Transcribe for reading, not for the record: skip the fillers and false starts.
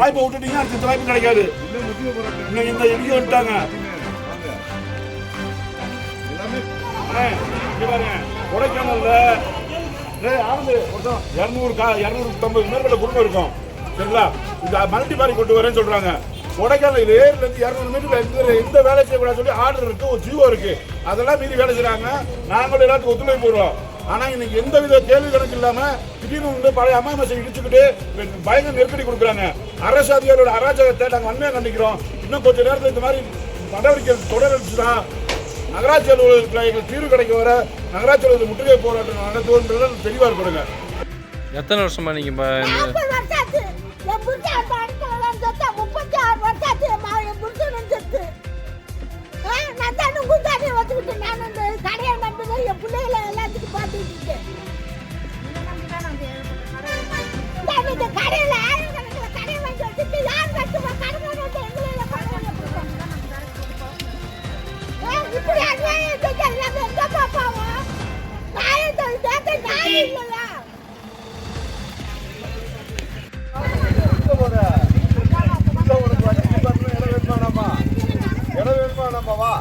வாய்ப்பை விட்டுட்டீங்கன்னா அடுத்த வாய்ப்பு கிடைக்காது. இன்னைக்கு இந்த எங்கேயும் வந்துட்டாங்க. கொடைக்கானல்ல 250 மேற்பட்ட குடும்பம் இருக்கும். சரிங்களா? இந்த மல்டி பாரி கொண்டு வரேன்னு சொல்றாங்க. கொடைக்கானல் 200 மீட்டர் எந்த வேலை செய்யக்கூடாது சொல்லி ஆர்டர் இருக்கு, ஒரு ஜீவோ இருக்கு. அதெல்லாம் மீறி வேலை செய்யறாங்க. நாங்களும் எல்லாத்துக்கும் ஒத்துழைப்பு போடுறோம். ஆனா இன்னைக்கு எந்த வித கேள்வி கணக்கு இல்லாம திடீர்னு பழைய அம்மாமசை இடிச்சுக்கிட்டு பயங்கர நெருக்கடி கொடுக்குறாங்க. அரசு அதிகாரியோட அராஜகத்தை நாங்கள் வன்மையாக கண்டிக்கிறோம். இன்னும் கொஞ்ச நேரத்தில் இந்த மாதிரி நடவடிக்கை தொடர்ந்துச்சுன்னா நகராட்சி அலுவலகத்தில் எங்களுக்கு தீர்வு கிடைக்க வர நகராட்சி அலுவலகத்தில் முற்றுகை போராட்டம் நடத்துவோம்ன்றத தெளிவாக இருக்கணுங்க. எத்தனை வருஷமா நீங்க இடம் வேணுமா நம்ம வா.